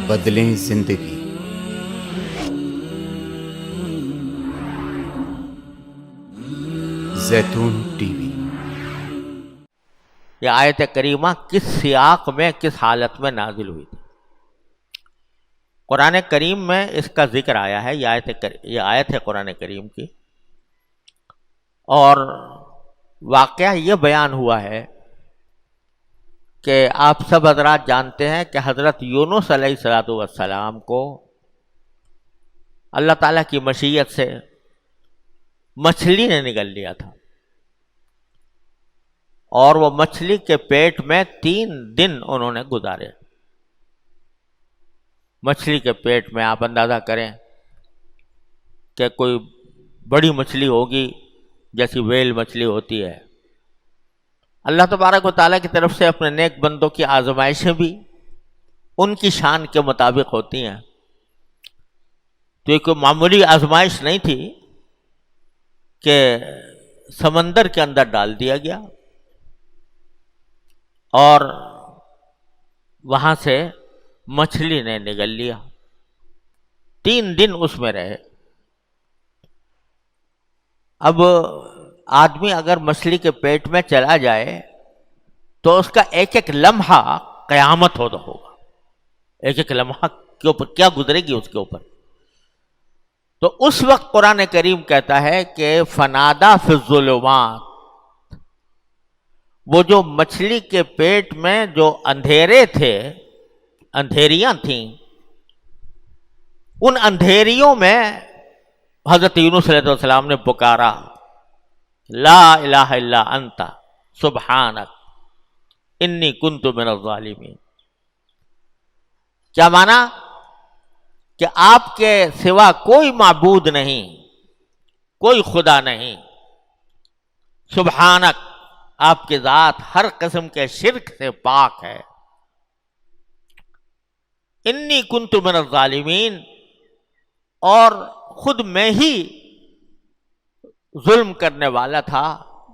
بدلیں زندگی۔ زیتون ٹی وی۔ یہ آیت کریمہ کس سیاق میں، کس حالت میں نازل ہوئی تھی؟ قرآن کریم میں اس کا ذکر آیا ہے، یہ آیت ہے قرآن کریم کی، اور واقعہ یہ بیان ہوا ہے کہ آپ سب حضرات جانتے ہیں کہ حضرت یونس علیہ السلام کو اللہ تعالیٰ کی مشیت سے مچھلی نے نگل لیا تھا، اور وہ مچھلی کے پیٹ میں 3 دن انہوں نے گزارے۔ مچھلی کے پیٹ میں آپ اندازہ کریں کہ کوئی بڑی مچھلی ہوگی جیسی ویل مچھلی ہوتی ہے۔ اللہ تبارک و تعالیٰ کی طرف سے اپنے نیک بندوں کی آزمائشیں بھی ان کی شان کے مطابق ہوتی ہیں، تو یہ کوئی معمولی آزمائش نہیں تھی کہ سمندر کے اندر ڈال دیا گیا اور وہاں سے مچھلی نے نگل لیا۔ 3 دن اس میں رہے۔ اب آدمی اگر مچھلی کے پیٹ میں چلا جائے تو اس کا ایک ایک لمحہ قیامت ہوگا، ایک ایک لمحہ کے اوپر کیا گزرے گی اس کے اوپر۔ تو اس وقت قرآن کریم کہتا ہے کہ فنادا فی الظلمات، وہ جو مچھلی کے پیٹ میں جو اندھیرے تھے، اندھیریاں تھیں، ان اندھیریوں میں حضرت یونس علیہ السلام نے پکارا، لا الہ الا انت سبحانک انی کنت من الظالمین۔ کیا معنی؟ کہ آپ کے سوا کوئی معبود نہیں، کوئی خدا نہیں، سبحانک، آپ کی ذات ہر قسم کے شرک سے پاک ہے، انی کنت من الظالمین، اور خود میں ہی ظلم کرنے والا تھا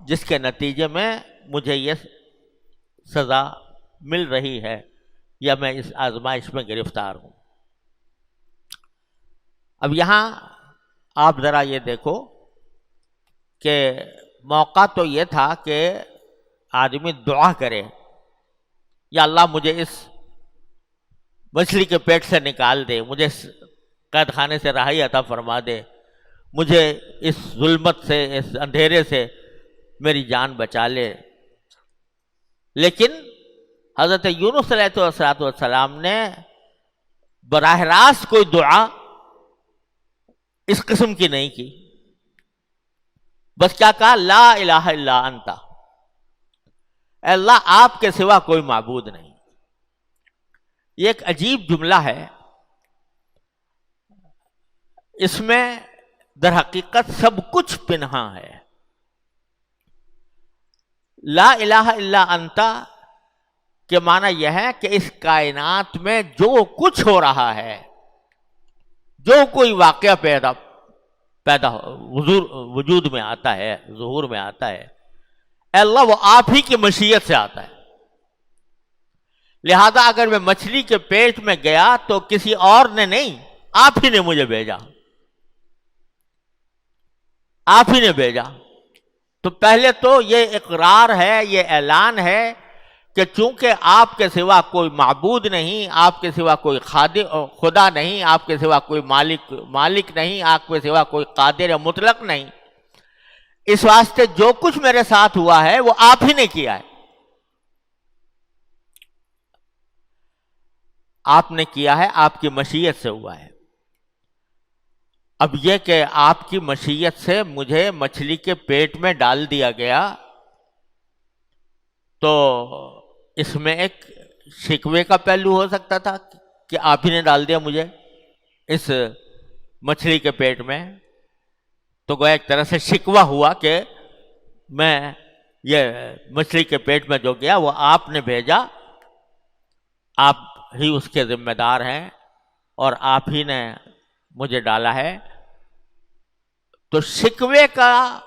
جس کے نتیجے میں مجھے یہ سزا مل رہی ہے یا میں اس آزمائش میں گرفتار ہوں۔ اب یہاں آپ ذرا یہ دیکھو کہ موقع تو یہ تھا کہ آدمی دعا کرے، یا اللہ مجھے اس مچھلی کے پیٹ سے نکال دے، مجھے اس قید خانے سے رہائی عطا فرما دے، مجھے اس ظلمت سے، اس اندھیرے سے میری جان بچا لے۔ لیکن حضرت یونس علیہ السلام نے براہ راست کوئی دعا اس قسم کی نہیں کی، بس کیا کہا، لا الہ الا انت، اے اللہ آپ کے سوا کوئی معبود نہیں۔ یہ ایک عجیب جملہ ہے، اس میں در حقیقت سب کچھ پنہاں ہے۔ لا الہ الا انت کے معنی یہ ہے کہ اس کائنات میں جو کچھ ہو رہا ہے، جو کوئی واقعہ پیدا وجود میں آتا ہے، ظہور میں آتا ہے، اے اللہ وہ آپ ہی کی مشیت سے آتا ہے۔ لہذا اگر میں مچھلی کے پیٹ میں گیا تو کسی اور نے نہیں، آپ ہی نے مجھے بھیجا، آپ ہی نے بھیجا۔ تو پہلے تو یہ اقرار ہے، یہ اعلان ہے کہ چونکہ آپ کے سوا کوئی معبود نہیں، آپ کے سوا کوئی خدا نہیں، آپ کے سوا کوئی مالک نہیں، آپ کے سوا کوئی قادر مطلق نہیں، اس واسطے جو کچھ میرے ساتھ ہوا ہے وہ آپ ہی نے کیا ہے، آپ نے کیا ہے، آپ کی مشیت سے ہوا ہے۔ اب یہ کہ آپ کی مشیت سے مجھے مچھلی کے پیٹ میں ڈال دیا گیا، تو اس میں ایک شکوے کا پہلو ہو سکتا تھا کہ آپ ہی نے ڈال دیا مجھے اس مچھلی کے پیٹ میں، تو گویا ایک طرح سے شکوہ ہوا کہ میں یہ مچھلی کے پیٹ میں جو گیا وہ آپ نے بھیجا، آپ ہی اس کے ذمہ دار ہیں اور آپ ہی نے مجھے ڈالا ہے۔ تو شکوے کا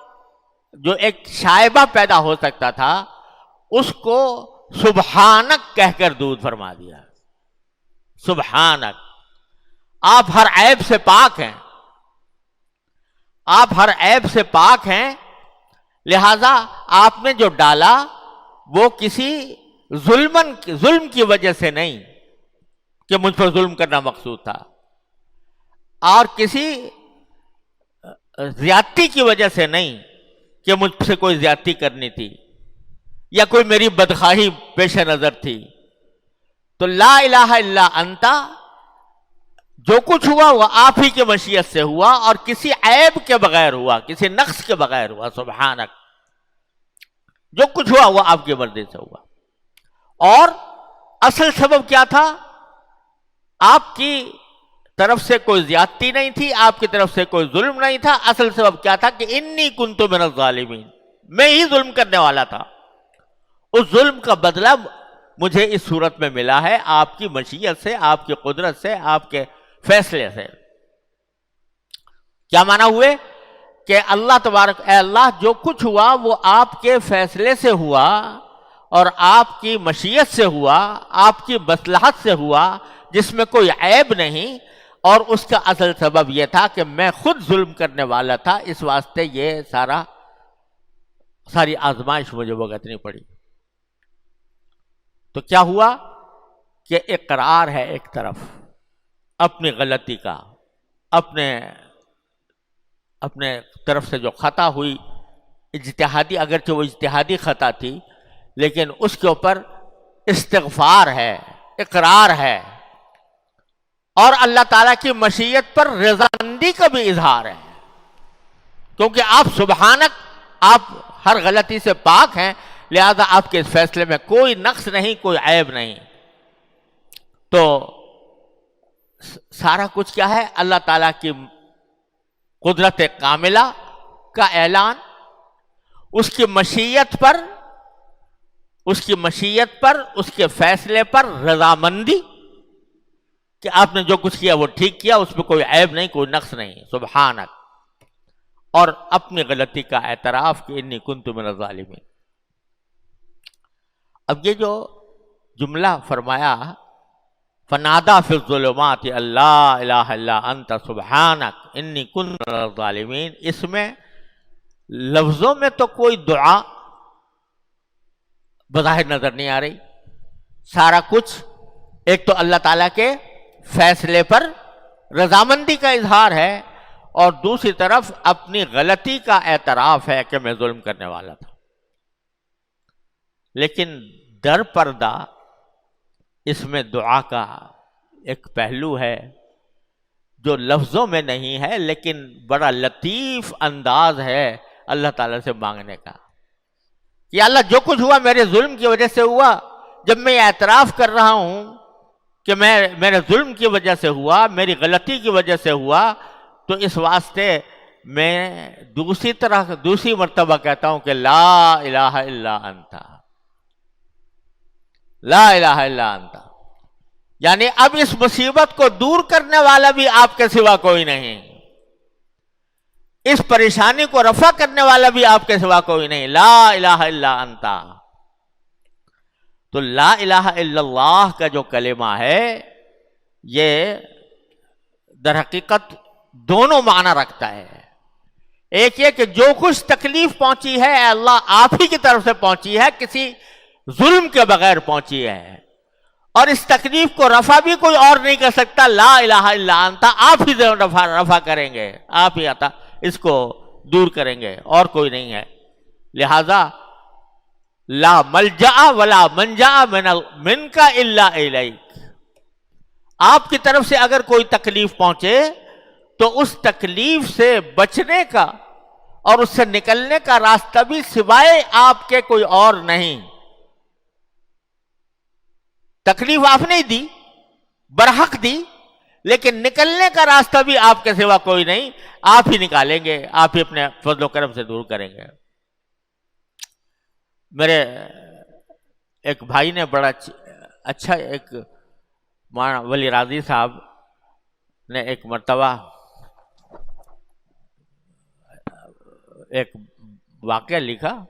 جو ایک شائبہ پیدا ہو سکتا تھا اس کو سبحانک کہہ کر دور فرما دیا۔ سبحانک، آپ ہر عیب سے پاک ہیں، آپ ہر عیب سے پاک ہیں، لہذا آپ نے جو ڈالا وہ کسی ظلم کی وجہ سے نہیں کہ مجھ پر ظلم کرنا مقصود تھا، اور کسی زیادتی کی وجہ سے نہیں کہ مجھ سے کوئی زیادتی کرنی تھی یا کوئی میری بدخواہی پیش نظر تھی۔ تو لا الہ الا انت، جو کچھ ہوا وہ آپ ہی کی مشیت سے ہوا اور کسی عیب کے بغیر ہوا، کسی نقص کے بغیر ہوا۔ سبحانک، جو کچھ ہوا وہ آپ کی مرضی سے ہوا۔ اور اصل سبب کیا تھا؟ آپ کی طرف سے کوئی زیادتی نہیں تھی، آپ کی طرف سے کوئی ظلم نہیں تھا۔ اصل سبب کیا تھا کہ انی کنت من الظالمین، میں ہی ظلم کرنے والا تھا۔ اس ظلم کا بدلہ مجھے اس صورت میں ملا ہے، آپ کی مشیت سے، آپ کی قدرت سے، آپ کے فیصلے سے۔ کیا معنی ہوئے؟ کہ اللہ تبارک، اے اللہ جو کچھ ہوا وہ آپ کے فیصلے سے ہوا اور آپ کی مشیت سے ہوا، آپ کی مصلحت سے ہوا، جس میں کوئی عیب نہیں، اور اس کا اصل سبب یہ تھا کہ میں خود ظلم کرنے والا تھا، اس واسطے یہ ساری آزمائش مجھے بھگتنی پڑی۔ تو کیا ہوا کہ اقرار ہے ایک طرف اپنی غلطی کا، اپنے طرف سے جو خطا ہوئی اجتہادی، اگرچہ وہ اجتہادی خطا تھی، لیکن اس کے اوپر استغفار ہے، اقرار ہے، اور اللہ تعالیٰ کی مشیت پر رضامندی کا بھی اظہار ہے، کیونکہ آپ سبحانک، آپ ہر غلطی سے پاک ہیں، لہذا آپ کے اس فیصلے میں کوئی نقص نہیں، کوئی عیب نہیں۔ تو سارا کچھ کیا ہے؟ اللہ تعالیٰ کی قدرت کاملہ کا اعلان، اس کی مشیت پر، اس کے فیصلے پر رضامندی کہ آپ نے جو کچھ کیا وہ ٹھیک کیا، اس میں کوئی عیب نہیں، کوئی نقص نہیں، سبحانک، اور اپنی غلطی کا اعتراف کہ انی کنت من الظالمین۔ اب یہ جو جملہ فرمایا فنادا فی الظلمات اللہ الہ الا انت سبحانک انی کنت من الظالمین، اس میں لفظوں میں تو کوئی دعا بظاہر نظر نہیں آ رہی، سارا کچھ ایک تو اللہ تعالیٰ کے فیصلے پر رضامندی کا اظہار ہے، اور دوسری طرف اپنی غلطی کا اعتراف ہے کہ میں ظلم کرنے والا تھا۔ لیکن در پردہ اس میں دعا کا ایک پہلو ہے جو لفظوں میں نہیں ہے، لیکن بڑا لطیف انداز ہے اللہ تعالیٰ سے مانگنے کا کہ اللہ جو کچھ ہوا میرے ظلم کی وجہ سے ہوا، جب میں یہ اعتراف کر رہا ہوں کہ میرے ظلم کی وجہ سے ہوا، میری غلطی کی وجہ سے ہوا، تو اس واسطے میں دوسری مرتبہ کہتا ہوں کہ لا الہ الا انت، لا الہ الا انت، یعنی اب اس مصیبت کو دور کرنے والا بھی آپ کے سوا کوئی نہیں، اس پریشانی کو رفع کرنے والا بھی آپ کے سوا کوئی نہیں، لا الہ الا انت۔ تو لا الہ الا اللہ کا جو کلمہ ہے یہ در حقیقت دونوں معنی رکھتا ہے۔ ایک یہ کہ جو کچھ تکلیف پہنچی ہے اے اللہ آپ ہی کی طرف سے پہنچی ہے، کسی ظلم کے بغیر پہنچی ہے، اور اس تکلیف کو رفع بھی کوئی اور نہیں کر سکتا، لا الہ الا انت، آپ ہی رفع کریں گے، آپ ہی آتا اس کو دور کریں گے، اور کوئی نہیں ہے۔ لہذا لا ملجا ولا منجا منک الا الیک، آپ کی طرف سے اگر کوئی تکلیف پہنچے تو اس تکلیف سے بچنے کا اور اس سے نکلنے کا راستہ بھی سوائے آپ کے کوئی اور نہیں۔ تکلیف آپ نے دی، برحق دی، لیکن نکلنے کا راستہ بھی آپ کے سوا کوئی نہیں، آپ ہی نکالیں گے، آپ ہی اپنے فضل و کرم سے دور کریں گے۔ میرے ایک بھائی نے بڑا اچھا، ایک مولانا ولی راضی صاحب نے ایک مرتبہ ایک واقعہ لکھا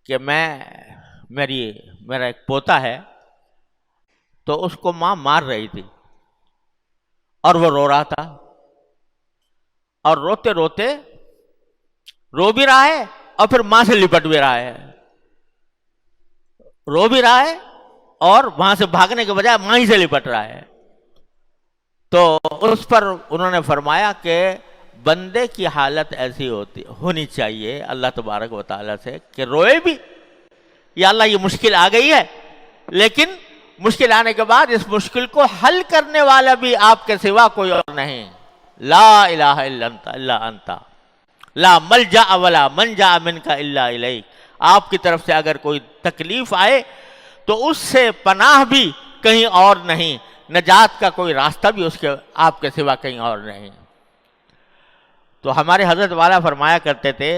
کہ میرا ایک پوتا ہے، تو اس کو ماں مار رہی تھی اور وہ رو رہا تھا، اور روتے روتے رو بھی رہا ہے اور پھر ماں سے لپٹ بھی رہا ہے، رو بھی رہا ہے اور وہاں سے بھاگنے کے بجائے ماں ہی سے لپٹ رہا ہے۔ تو اس پر انہوں نے فرمایا کہ بندے کی حالت ایسی ہونی چاہیے اللہ تبارک و تعالیٰ سے کہ روئے بھی، یا اللہ یہ مشکل آ گئی ہے، لیکن مشکل آنے کے بعد اس مشکل کو حل کرنے والا بھی آپ کے سوا کوئی اور نہیں، لا الہ الا انت الا انت لا ملجا ولا منجا منک الا الیک۔ آپ کی طرف سے اگر کوئی تکلیف آئے تو اس سے پناہ بھی کہیں اور نہیں، نجات کا کوئی راستہ بھی اس کے آپ کے سوا کہیں اور نہیں۔ تو ہمارے حضرت والا فرمایا کرتے تھے،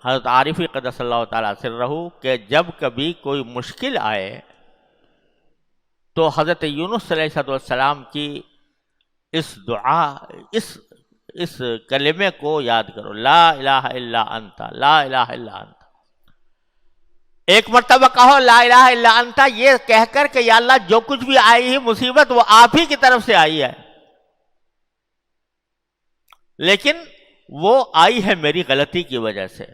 حضرت عارفی قدس اللہ تعالیٰ سرہ، کہ جب کبھی کوئی مشکل آئے تو حضرت یونس علیہ السلام کی اس دعا، اس کلمے کو یاد کرو، لا الہ الا انت لا الہ الا انت۔ ایک مرتبہ کہو لا الہ الا انت، یہ کہہ کر کہ یا اللہ جو کچھ بھی آئی ہے مصیبت وہ آپ ہی کی طرف سے آئی ہے، لیکن وہ آئی ہے میری غلطی کی وجہ سے۔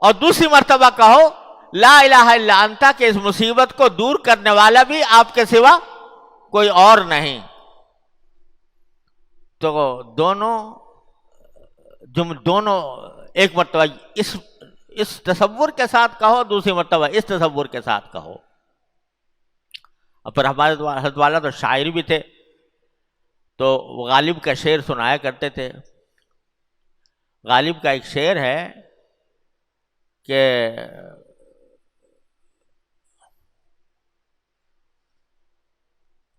اور دوسری مرتبہ کہو لا الہ الا انت کہ اس مصیبت کو دور کرنے والا بھی آپ کے سوا کوئی اور نہیں۔ تو دونوں ایک مرتبہ اس تصور کے ساتھ کہو، دوسری مرتبہ اس تصور کے ساتھ کہو۔ اور پھر ہمارے حضرت والا تو شاعر بھی تھے، تو غالب کا شعر سنایا کرتے تھے۔ غالب کا ایک شعر ہے کہ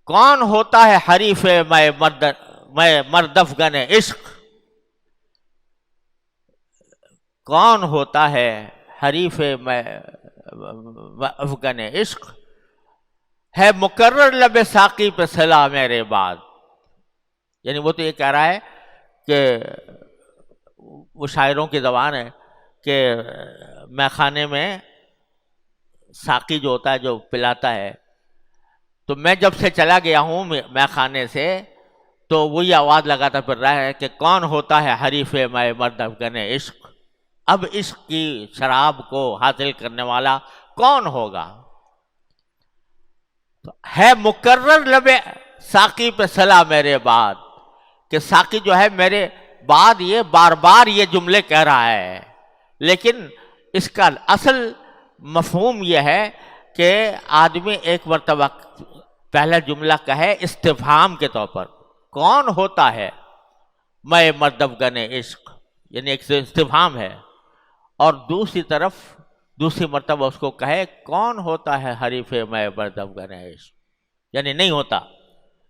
کون ہوتا ہے حریف میں مردافگن عشق، کون ہوتا ہے حریف میں افغن عشق، ہے مقرر لب ساقی پہ صلا میرے بعد۔ یعنی وہ تو یہ کہہ رہا ہے کہ وہ شاعروں کی زبان ہے کہ میں خانے میں ساقی جو ہوتا ہے جو پلاتا ہے، تو میں جب سے چلا گیا ہوں میں خانے سے تو وہی آواز لگاتا پھر رہا ہے کہ کون ہوتا ہے حریف میں مرد افغن عشق، اب عشق کی شراب کو حاصل کرنے والا کون ہوگا۔ ہے مقرر لب ساقی پہ صلا میرے بعد، کہ ساقی جو ہے میرے بعد یہ بار بار یہ جملے کہہ رہا ہے، لیکن اس کا اصل مفہوم یہ ہے کہ آدمی ایک مرتبہ پہلا جملہ کہے استفہام کے طور پر، کون ہوتا ہے میں مرد افغن عشق، یعنی ایک استفہام ہے، اور دوسری طرف دوسری مرتبہ اس کو کہے کون ہوتا ہے حریف میں مرد افغن عشق، یعنی نہیں ہوتا۔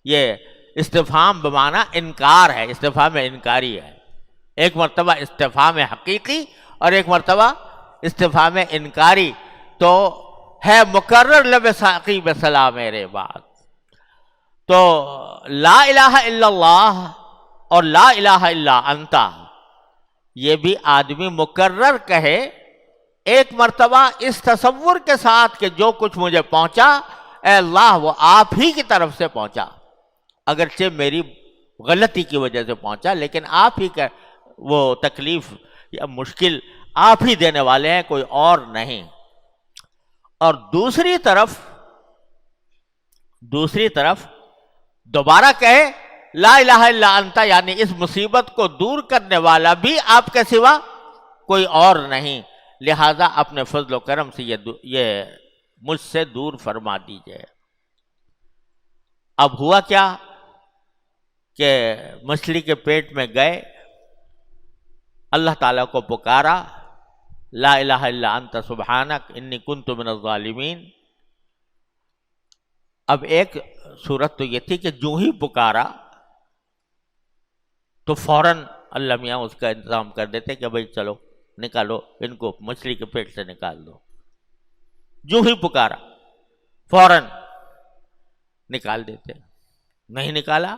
یہ استفہام بمعنی انکار ہے، استفہام انکاری ہے، ایک مرتبہ استفہام حقیقی اور ایک مرتبہ استفہام انکاری۔ تو ہے مقرر لب ساقی بصلا میرے بعد۔ تو لا الہ الا اللہ اور لا الہ الا انت یہ بھی آدمی مقرر کہے ایک مرتبہ اس تصور کے ساتھ کہ جو کچھ مجھے پہنچا اے اللہ وہ آپ ہی کی طرف سے پہنچا، اگرچہ میری غلطی کی وجہ سے پہنچا، لیکن آپ ہی کا وہ تکلیف یا مشکل آپ ہی دینے والے ہیں، کوئی اور نہیں۔ اور دوسری طرف دوبارہ کہے لا الہ الا انت، یعنی اس مصیبت کو دور کرنے والا بھی آپ کے سوا کوئی اور نہیں، لہذا اپنے فضل و کرم سے یہ مجھ سے دور فرما دیجئے۔ اب ہوا کیا کہ مچھلی کے پیٹ میں گئے، اللہ تعالیٰ کو پکارا، لا الہ الا انت سبحانک انی کنت من الظالمین۔ اب ایک صورت تو یہ تھی کہ جو ہی پکارا تو فوراً اللہ میاں اس کا انتظام کر دیتے کہ بھئی چلو نکالو ان کو مچھلی کے پیٹ سے نکال دو، جو ہی پکارا فوراً نکال دیتے۔ نہیں نکالا،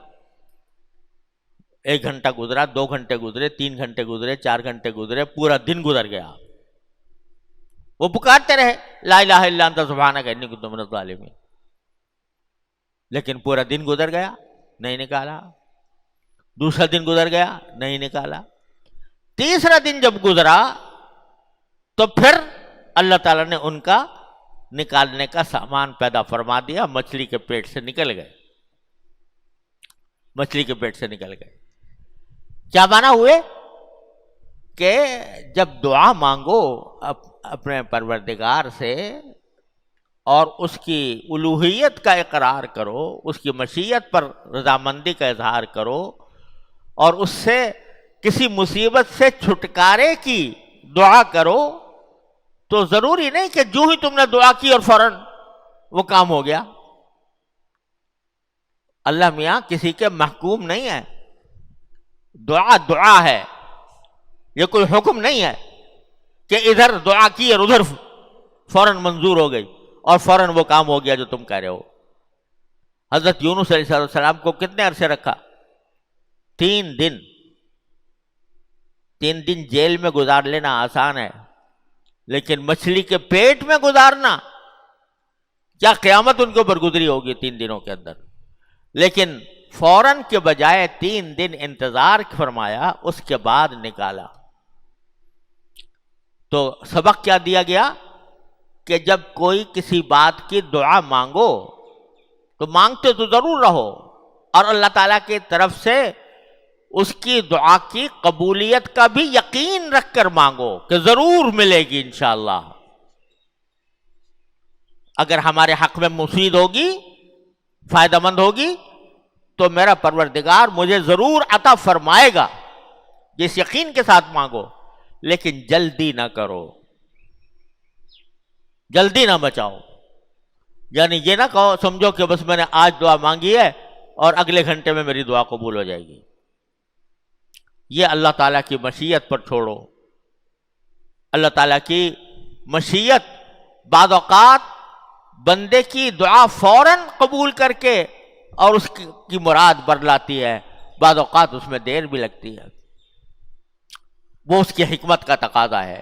1 گھنٹہ گزرا، 2 گھنٹے گزرے، 3 گھنٹے گزرے، 4 گھنٹے گزرے، پورا دن گزر گیا، وہ پکارتے رہے لا الہ الا انت سبحانک انی کنت من الظالمین۔ لیکن پورا دن گزر گیا نہیں نکالا، دوسرا دن گزر گیا نہیں نکالا، تیسرا دن جب گزرا تو پھر اللہ تعالیٰ نے ان کا نکالنے کا سامان پیدا فرما دیا، مچھلی کے پیٹ سے نکل گئے، مچھلی کے پیٹ سے نکل گئے۔ کیا مانا ہوئے کہ جب دعا مانگو اپنے پروردگار سے اور اس کی الوہیت کا اقرار کرو، اس کی مشیت پر رضامندی کا اظہار کرو اور اس سے کسی مصیبت سے چھٹکارے کی دعا کرو، تو ضروری نہیں کہ جو ہی تم نے دعا کی اور فوراً وہ کام ہو گیا۔ اللہ میاں کسی کے محکوم نہیں ہے، دعا دعا ہے، یہ کوئی حکم نہیں ہے کہ ادھر دعا کی اور ادھر فوراً منظور ہو گئی اور فوراً وہ کام ہو گیا جو تم کہہ رہے ہو۔ حضرت یونس علیہ السلام کو کتنے عرصے رکھا؟ 3 دن۔ 3 دن جیل میں گزار لینا آسان ہے، لیکن مچھلی کے پیٹ میں گزارنا، کیا قیامت ان کے اوپر گزری ہوگی 3 دنوں کے اندر۔ لیکن فوراً کے بجائے 3 دن انتظار فرمایا، اس کے بعد نکالا۔ تو سبق کیا دیا گیا کہ جب کوئی کسی بات کی دعا مانگو تو مانگتے تو ضرور رہو، اور اللہ تعالیٰ کی طرف سے اس کی دعا کی قبولیت کا بھی یقین رکھ کر مانگو کہ ضرور ملے گی انشاءاللہ۔ اگر ہمارے حق میں مفید ہوگی، فائدہ مند ہوگی، تو میرا پروردگار مجھے ضرور عطا فرمائے گا، اس یقین کے ساتھ مانگو۔ لیکن جلدی نہ کرو، جلدی نہ بچاؤ، یعنی یہ نہ کہو سمجھو کہ بس میں نے آج دعا مانگی ہے اور اگلے گھنٹے میں میری دعا قبول ہو جائے گی۔ یہ اللہ تعالیٰ کی مشیت پر چھوڑو۔ اللہ تعالیٰ کی مشیت بعض اوقات بندے کی دعا فوراً قبول کر کے اور اس کی مراد برلاتی ہے، بعض اوقات اس میں دیر بھی لگتی ہے، وہ اس کی حکمت کا تقاضا ہے،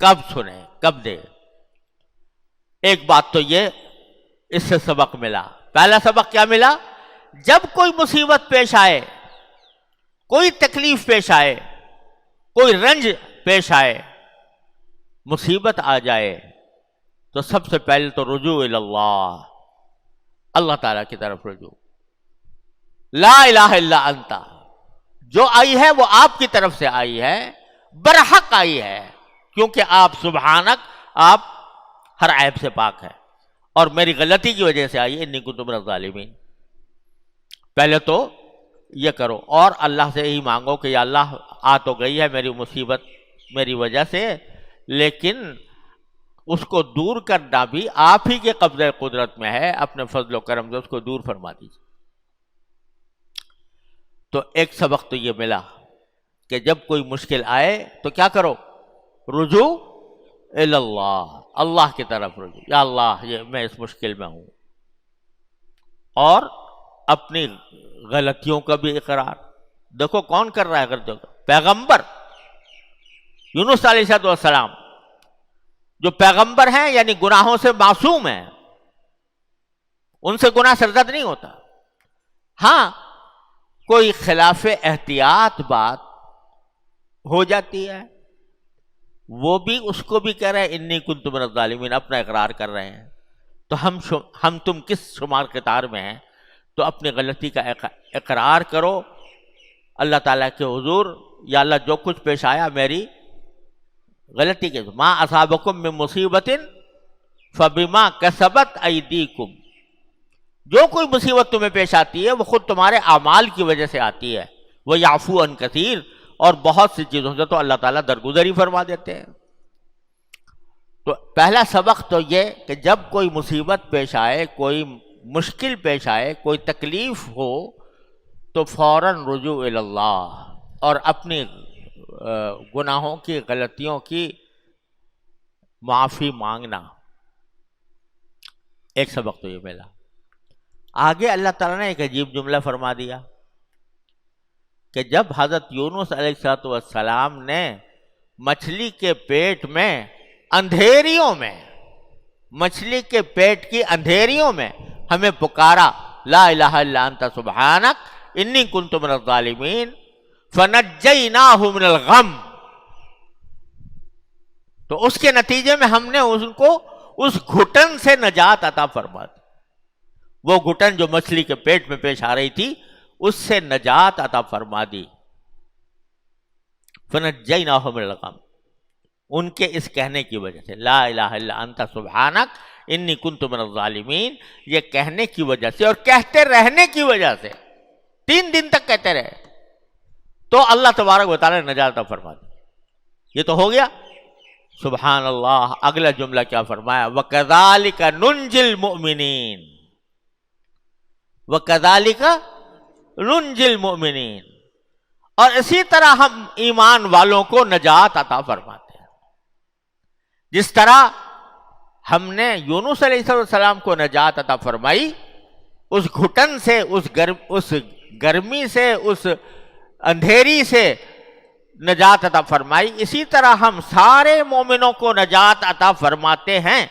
کب سنیں کب دے۔ ایک بات تو یہ اس سے سبق ملا، پہلا سبق کیا ملا؟ جب کوئی مصیبت پیش آئے، کوئی تکلیف پیش آئے، کوئی رنج پیش آئے، مصیبت آ جائے، تو سب سے پہلے تو رجوع اللہ، اللہ تعالیٰ کی طرف رجوع۔ لا الہ الا انت، جو آئی ہے وہ آپ کی طرف سے آئی ہے، برحق آئی ہے، کیونکہ آپ سبحانک، آپ ہر عیب سے پاک ہے، اور میری غلطی کی وجہ سے آئی ہے، انی کنت من الظالمین۔ پہلے تو یہ کرو، اور اللہ سے یہی مانگو کہ یا اللہ آ تو گئی ہے میری مصیبت میری وجہ سے، لیکن اس کو دور کرنا بھی آپ ہی کے قبضہ قدرت میں ہے، اپنے فضل و کرم سے اس کو دور فرما دیجیے۔ تو ایک سبق تو یہ ملا کہ جب کوئی مشکل آئے تو کیا کرو؟ رجوع اللہ، اللہ کی طرف رجوع، یا اللہ یہ میں اس مشکل میں ہوں، اور اپنی غلطیوں کا بھی اقرار۔ دیکھو کون کر رہا ہے غلطیوں کا؟ پیغمبر یونس علیہ السلام، جو پیغمبر ہیں یعنی گناہوں سے معصوم ہیں، ان سے گناہ سرزد نہیں ہوتا۔ ہاں کوئی خلاف احتیاط بات ہو جاتی ہے، وہ بھی اس کو بھی کہہ رہے ہیں انی کنت من الظالمین، اپنا اقرار کر رہے ہیں، تو ہم تم کس شمار قطار میں ہیں؟ تو اپنی غلطی کا اقرار کرو اللہ تعالیٰ کے حضور، یا اللہ جو کچھ پیش آیا میری غلطی کے، ما اصابکم من مصیبت فبما کسبت ایدیکم، جو کوئی مصیبت تمہیں پیش آتی ہے وہ خود تمہارے اعمال کی وجہ سے آتی ہے، وہ یعفو عن کثیر، اور بہت سی چیزوں سے تو اللہ تعالیٰ درگزری فرما دیتے ہیں۔ تو پہلا سبق تو یہ کہ جب کوئی مصیبت پیش آئے، کوئی مشکل پیش آئے، کوئی تکلیف ہو، تو فوراً رجوع اللہ، اور اپنی گناہوں کی، غلطیوں کی معافی مانگنا۔ ایک سبق تو یہ ملا۔ آگے اللہ تعالیٰ نے ایک عجیب جملہ فرما دیا کہ جب حضرت یونس علیہ السلام نے مچھلی کے پیٹ میں اندھیریوں میں، مچھلی کے پیٹ کی اندھیریوں میں ہمیں پکارا لا الہ الا انت سبحانک انی کنت من الظالمین فنجیناہ من الغم، تو اس کے نتیجے میں ہم نے ان کو اس گھٹن سے نجات عطا فرما دی. وہ گھٹن جو مچھلی کے پیٹ میں پیش آ رہی تھی اس سے نجات عطا فرما دی. فنجیناہ من الغم، ان کے اس کہنے کی وجہ سے لا الہ الا انت سبحانک انی کنت من الظالمین، یہ کہنے کی وجہ سے اور کہتے رہنے کی وجہ سے 3 دن تک کہتے رہے تو اللہ تبارک و تعالی نے نجات عطا فرما دی. یہ تو ہو گیا. سبحان اللہ. اگلا جملہ کیا فرمایا؟ وَكَذَلِكَ نُنْجِي الْمُؤْمِنِينَ، وَكَذَلِكَ نُنْجِي الْمُؤْمِنِينَ، اور اسی طرح ہم ایمان والوں کو نجات عطا فرماتے ہیں. جس طرح ہم نے یونس علیہ السلام کو نجات عطا فرمائی اس گھٹن سے، اس گرمی سے، اس اندھیری سے نجات عطا فرمائی، اسی طرح ہم سارے مومنوں کو نجات عطا فرماتے ہیں.